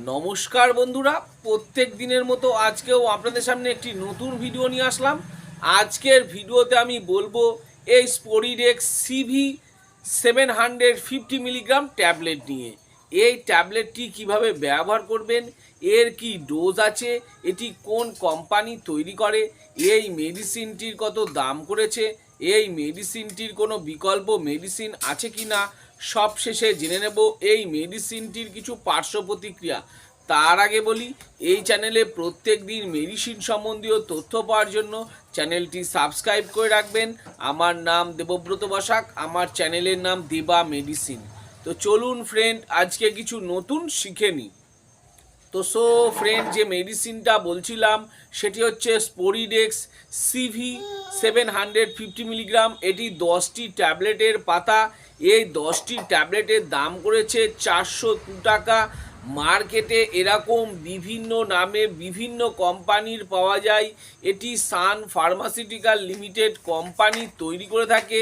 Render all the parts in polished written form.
নমস্কার বন্ধুরা, প্রত্যেক দিনের মতো আজকেও আপনাদের সামনে একটি নতুন ভিডিও নিয়ে আসলাম। আজকের ভিডিওতে আমি বলবো এই স্পোরিডেক্স সিভি 750 মিলিগ্রাম ট্যাবলেট নিয়ে। এই ট্যাবলেটটি কিভাবে ব্যবহার করবেন, এর কি ডোজ আছে, এটি কোন কোম্পানি তৈরি করে, এই মেডিসিনটির কত দাম করেছে, এই মেডিসিনটির কোনো বিকল্প মেডিসিন আছে কি না, সব শেষে জেনে নেব এই মেডিসিনটির কিছু পার্শ্ব প্রতিক্রিয়া। তার আগে বলি, এই চ্যানেলে প্রত্যেক দিন মেডিসিন সম্বন্ধীয় তথ্য পাওয়ার জন্য চ্যানেলটি সাবস্ক্রাইব করে রাখবেন। আমার নাম দেবব্রত বসাক, আমার চ্যানেলের নাম দেবা মেডিসিন। তো চলুন ফ্রেন্ড, আজকে কিছু নতুন শিখে নিই। তো ফ্রেন্ড, যে মেডিসিনটা বলছিলাম সেটি হচ্ছে স্পোরিডেক্স সিভি 750 মিলিগ্রাম। এটি 10টি ট্যাবলেটের পাতা। এই 10টি ট্যাবলেটের দাম করেছে 402 টাকা। মার্কেটে এরকম বিভিন্ন নামে বিভিন্ন কোম্পানির পাওয়া যায়। এটি সান ফার্মাসিউটিক্যাল লিমিটেড কোম্পানি তৈরি করে থাকে।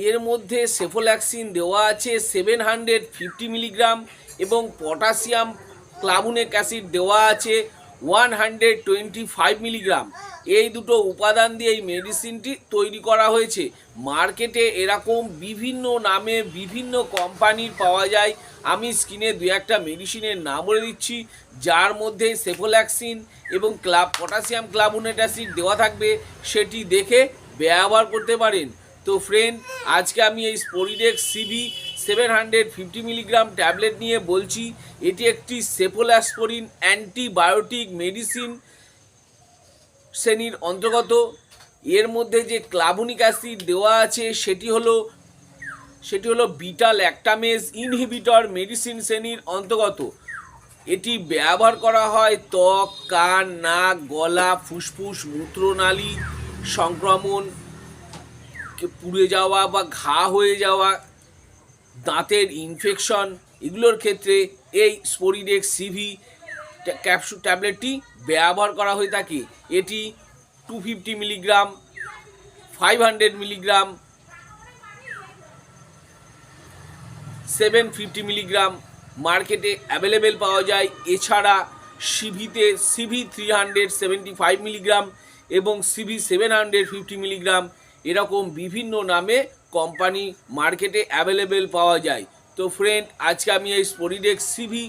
এর মধ্যে সেফোল্যাক্সিন দেওয়া আছে 750 মিলিগ্রাম এবং পটাশিয়াম ক্লাবুনিক অ্যাসিড দেওয়া আছে 125 মিলিগ্রাম। এই দুটো উপাদান দিয়ে এই মেডিসিনটি তৈরি করা হয়েছে। মার্কেটে এরকম বিভিন্ন নামে বিভিন্ন কোম্পানির পাওয়া যায়। আমি স্ক্রিনে দু একটা মেডিসিনের নাম বলে দিচ্ছি, যার মধ্যে সেফোল্যাক্সিন এবং পটাশিয়াম ক্লাবুনেট অ্যাসিড দেওয়া থাকবে, সেটি দেখে ব্যবহার করতে পারেন। তো ফ্রেন্ড, আজকে আমি এই স্পোরিডেক্স সিভি 750 মিলিগ্রাম ট্যাবলেট নিয়ে বলছি। এটি একটি সেফোল্যাস্পোরিন অ্যান্টিবায়োটিক মেডিসিন শ্রেণীর অন্তর্গত। এর মধ্যে যে ক্লাবুনিক অ্যাসিড দেওয়া আছে সেটি হলো বিটা ল্যাকটামেজ ইনহিবিটর মেডিসিন শ্রেণীর অন্তর্গত। এটি ব্যবহার করা হয় ত্বক, কান, নাক, গলা, ফুসফুস, মূত্রনালী সংক্রমণ, পুড়ে যাওয়া বা ঘা হয়ে যাওয়া, দাঁতের ইনফেকশন, এগুলোর ক্ষেত্রে এই স্পোরিডেক্স সিভি ক্যাপসুল ট্যাবলেটটি ব্যবহার করা হয়ে থাকে। এটি 250 মিলিগ্রাম, 500 মিলিগ্রাম, 750 মিলিগ্রাম মার্কেটে অ্যাভেলেবেল পাওয়া যায়। এছাড়া সিভি 375 মিলিগ্রাম এবং সিভি 750 মিলিগ্রাম এরকম বিভিন্ন নামে কোম্পানি মার্কেটে অ্যাভেলেবেল পাওয়া যায়। তো ফ্রেন্ড, আজকে আমি এই স্পোরিডেক্স সিভি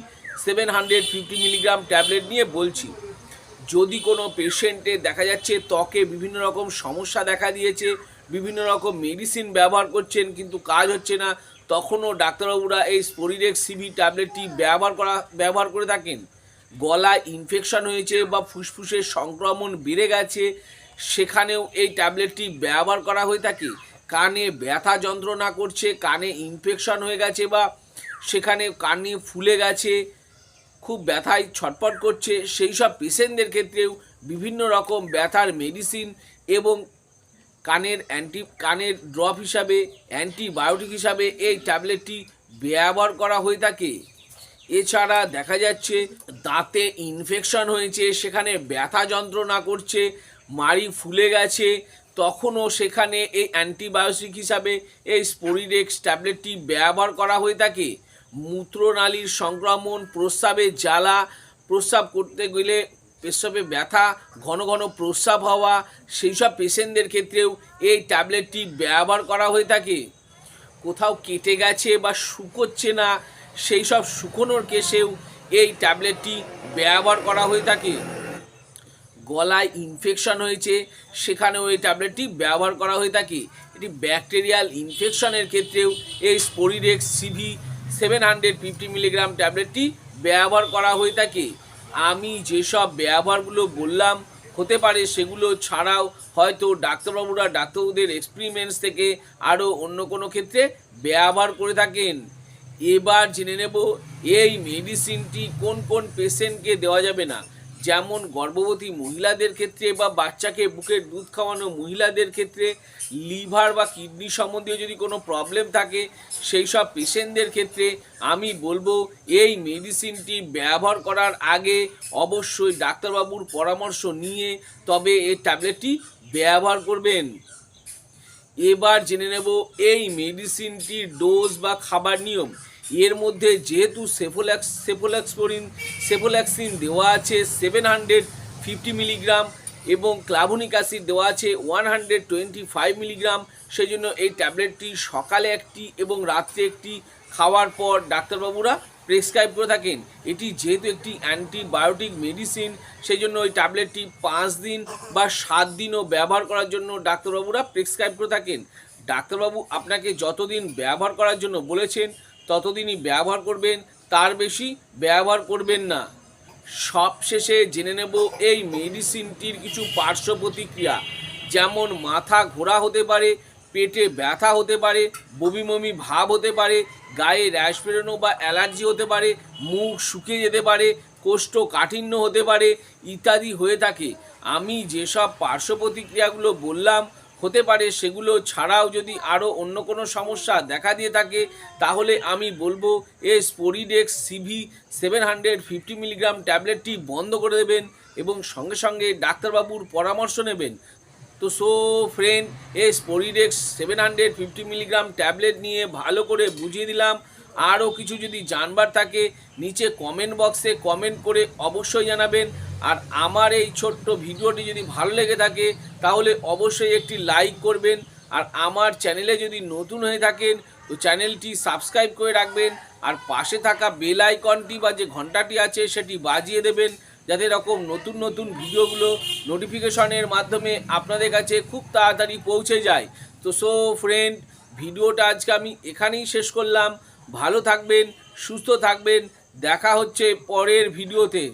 750 মিলিগ্রাম ট্যাবলেট নিয়ে বলছি। যদি কোনো পেশেন্টে দেখা যাচ্ছে ত্বকে বিভিন্ন রকম সমস্যা দেখা দিয়েছে, বিভিন্ন রকম মেডিসিন ব্যবহার করছেন কিন্তু কাজ হচ্ছে না, তখনও ডাক্তারবাবুরা এই স্পোরিডেক্স সিভি ট্যাবলেটটি ব্যবহার করে থাকেন। গলায় ইনফেকশন হয়েছে বা ফুসফুসের সংক্রমণ বেড়ে গেছে, সেখানেও এই ট্যাবলেটটি ব্যবহার করা হয়ে থাকে। কানে ব্যথা যন্ত্রণা করছে, কানে ইনফেকশন হয়ে গেছে বা সেখানে কানে ফুলে গেছে, খুব ব্যথায় ছটফট করছে, সেই সব পেশেন্টদের ক্ষেত্রেও বিভিন্ন রকম ব্যথার মেডিসিন এবং কানের ড্রপ হিসাবে, অ্যান্টিবায়োটিক হিসাবে এই ট্যাবলেটটি ব্যবহার করা হয়ে থাকে। এছাড়া দেখা যাচ্ছে দাঁতে ইনফেকশন হয়েছে, সেখানে ব্যথা যন্ত্রণা করছে, মাড়ি ফুলে গেছে, তখনও সেখানে এই অ্যান্টিবায়োটিক হিসাবে এই স্পোরিডেক্স ট্যাবলেটটি ব্যবহার করা হয়ে থাকে। মূত্রনালীর সংক্রমণ, প্রস্রাবে জ্বালা, প্রস্রাব করতে গেলে পেশাবে ব্যথা, ঘন ঘন প্রস্রাব হওয়া, সেই সব পেশেন্টদের ক্ষেত্রেও এই ট্যাবলেটটি ব্যবহার করা হয়ে থাকে। কোথাও কেটে গেছে বা শুকোচ্ছে না, সেই সব শুকোনোর কেসেও এই ট্যাবলেটটি ব্যবহার করা হয়ে থাকে। গলায় ইনফেকশন হয়েছে, সেখানেও এই ট্যাবলেটটি ব্যবহার করা হয়ে থাকে। এটি ব্যাকটেরিয়াল ইনফেকশনের ক্ষেত্রেও এই স্পোরিডেক্স সিভি 750 মিলিগ্রাম ট্যাবলেটটি ব্যবহার করা হয়ে থাকে। আমি যেসব ব্যবহারগুলো বললাম, হতে পারে সেগুলো ছাড়াও হয়তো ডাক্তারবাবুদের এক্সপেরিমেন্টস থেকে আরও অন্য কোনো ক্ষেত্রে ব্যবহার করে থাকেন। এবার জেনে নেব এই মেডিসিনটি কোন কোন পেশেন্টকে দেওয়া যাবে না। যেমন গর্ভবতী মহিলাদের ক্ষেত্রে বা বাচ্চাকে বুকের দুধ খাওয়ানো মহিলাদের ক্ষেত্রে, লিভার বা কিডনি সম্বন্ধীয় যদি কোনো প্রবলেম থাকে, সেই সব পেশেন্টদের ক্ষেত্রে আমি বলবো এই মেডিসিনটি ব্যবহার করার আগে অবশ্যই ডাক্তারবাবুর পরামর্শ নিয়ে তবে এই ট্যাবলেটটি ব্যবহার করবেন। এবার জেনে নেব এই মেডিসিনটির ডোজ বা খাবার নিয়ম। এর মধ্যে যেহেতু সেফোল্যাক্সিন দেওয়া আছে 750 মিলিগ্রাম এবং ক্লাভনিক অ্যাসিড দেওয়া আছে 125 মিলিগ্রাম, সেই জন্য এই ট্যাবলেটটি সকালে একটি এবং রাত্রে একটি খাওয়ার পর ডাক্তারবাবুরা প্রেসক্রাইব করে থাকেন। এটি যেহেতু একটি অ্যান্টিবায়োটিক মেডিসিন, সেই জন্য ওই ট্যাবলেটটি 5 দিন বা 7 দিনও ব্যবহার করার জন্য ডাক্তারবাবুরা প্রেসক্রাইব করে থাকেন। ডাক্তারবাবু আপনাকে যতদিন ব্যবহার করার জন্য বলেছেন ততদিনই ব্যবহার করবেন, তার বেশি ব্যবহার করবেন না। সবশেষে জেনে নেব এই মেডিসিনটির কিছু পার্শ্ব প্রতিক্রিয়া, যেমন মাথা ঘোরা হতে পারে, পেটে ব্যথা হতে পারে, বমি বমি ভাব হতে পারে, গায়ে র্যাশ বেরোনো বা অ্যালার্জি হতে পারে, মুখ শুকিয়ে যেতে পারে, কোষ্ঠকাঠিন্য হতে পারে ইত্যাদি হয়ে থাকে। আমি যেসব পার্শ্ব প্রতিক্রিয়াগুলো বললাম হতে পারে, সেগুলো ছাড়াও যদি আরও অন্য কোনো সমস্যা দেখা দিয়ে থাকে তাহলে আমি বলবো এই স্পোরিডেক্স সিভি 750 মিলিগ্রাম ট্যাবলেটটি বন্ধ করে দেবেন এবং সঙ্গে সঙ্গে ডাক্তারবাবুর পরামর্শ নেবেন। তো ফ্রেন্ড, এই স্পোরিডেক্স 750 মিলিগ্রাম ট্যাবলেট নিয়ে ভালো করে বুঝিয়ে দিলাম। আরও কিছু যদি জানবার থাকে নিচে কমেন্ট বক্সে কমেন্ট করে অবশ্যই জানাবেন। আর আমার এই ছোট্ট ভিডিওটি যদি ভালো লেগে থাকে তাহলে অবশ্যই একটি লাইক করবেন। আর আমার চ্যানেলে যদি নতুন হয়ে থাকেন তো চ্যানেলটি সাবস্ক্রাইব করে রাখবেন, আর পাশে থাকা বেল আইকনটি বা যে ঘন্টাটি আছে সেটি বাজিয়ে দেবেন, যাতে এরকম নতুন নতুন ভিডিওগুলো নোটিফিকেশনের মাধ্যমে আপনাদের কাছে খুব তাড়াতাড়ি পৌঁছে যায়। তো ফ্রেন্ড, ভিডিওটা আজকে আমি এখানেই শেষ করলাম। ভালো থাকবেন, সুস্থ থাকবেন, দেখা হচ্ছে পরের ভিডিওতে।